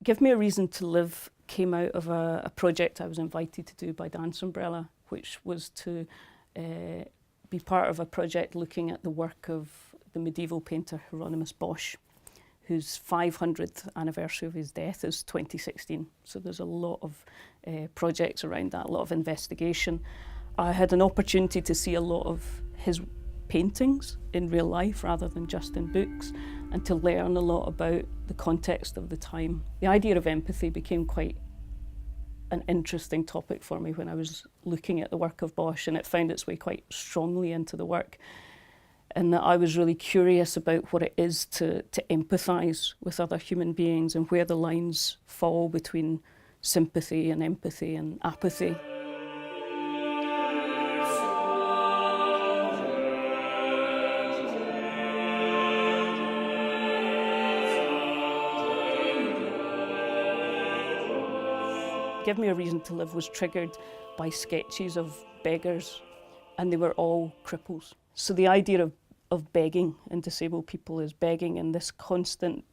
Give Me a Reason to Live came out of a project I was invited to do by Dance Umbrella, which was to be part of a project looking at the work of the medieval painter Hieronymus Bosch, whose 500th anniversary of his death is 2016. So there's a lot of projects around that, a lot of investigation. I had an opportunity to see a lot of his paintings in real life rather than just in books, and to learn a lot about the context of the time. The idea of empathy became quite an interesting topic for me when I was looking at the work of Bosch, and it found its way quite strongly into the work. And that I was really curious about what it is to empathise with other human beings and where the lines fall between sympathy and empathy and apathy. Give Me a Reason to Live was triggered by sketches of beggars, and they were all cripples. So the idea of begging and disabled people is begging in this constant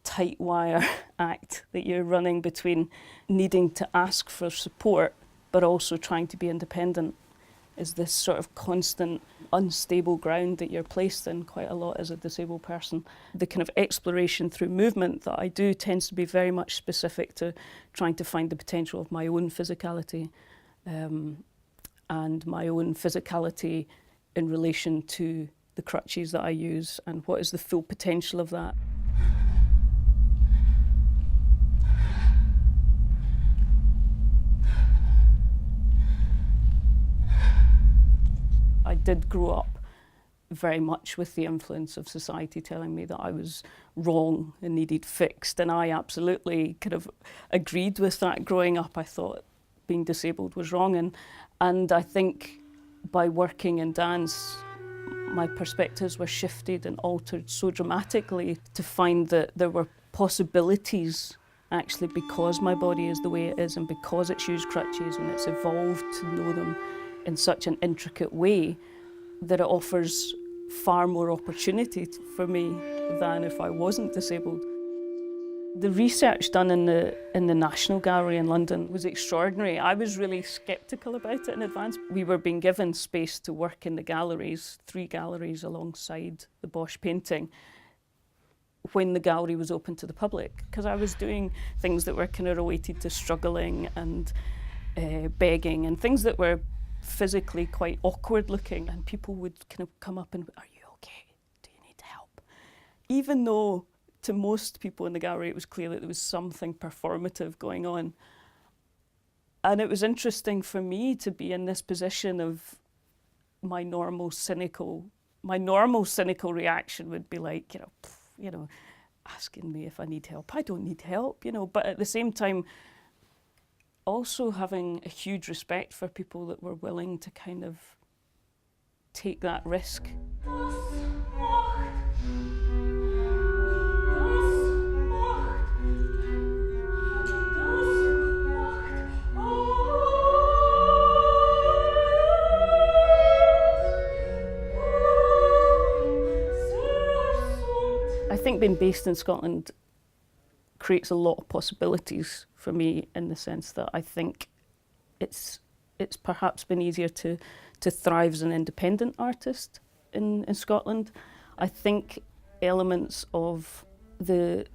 tight wire act that you're running between needing to ask for support but also trying to be independent, is this sort of constant unstable ground that you're placed in quite a lot as a disabled person. The kind of exploration through movement that I do tends to be very much specific to trying to find the potential of my own physicality and my own physicality in relation to the crutches that I use, and what is the full potential of that. I did grow up very much with the influence of society telling me that I was wrong and needed fixed, and I absolutely kind of agreed with that growing up. I thought being disabled was wrong, and I think by working in dance, my perspectives were shifted and altered so dramatically to find that there were possibilities actually because my body is the way it is and because it's used crutches and it's evolved to know them in such an intricate way that it offers far more opportunity for me than if I wasn't disabled. The research done in the National Gallery in London was extraordinary. I was really sceptical about it in advance. We were being given space to work in the galleries, 3 galleries alongside the Bosch painting, when the gallery was open to the public, because I was doing things that were kind of related to struggling and begging and things that were physically quite awkward looking, and people would kind of come up and, "Are you okay? Do you need help?" Even though to most people in the gallery it was clear that there was something performative going on. And it was interesting for me to be in this position of my normal cynical reaction would be like, asking me if I need help. I don't need help, but at the same time also having a huge respect for people that were willing to kind of take that risk. I think being based in Scotland creates a lot of possibilities for me, in the sense that I think it's perhaps been easier to thrive as an independent artist in Scotland. I think elements of the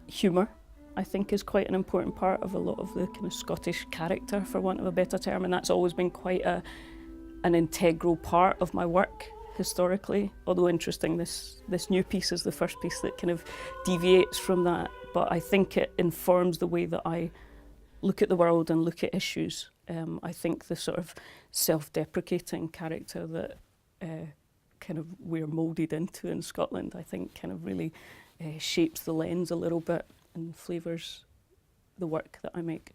humour, I think, is quite an important part of a lot of the kind of Scottish character, for want of a better term, and that's always been quite an integral part of my work historically. Although interesting, this new piece is the first piece that kind of deviates from that, but I think it informs the way that I look at the world and look at issues. I think the sort of self-deprecating character that kind of we're moulded into in Scotland, I think kind of really shapes the lens a little bit and flavours the work that I make.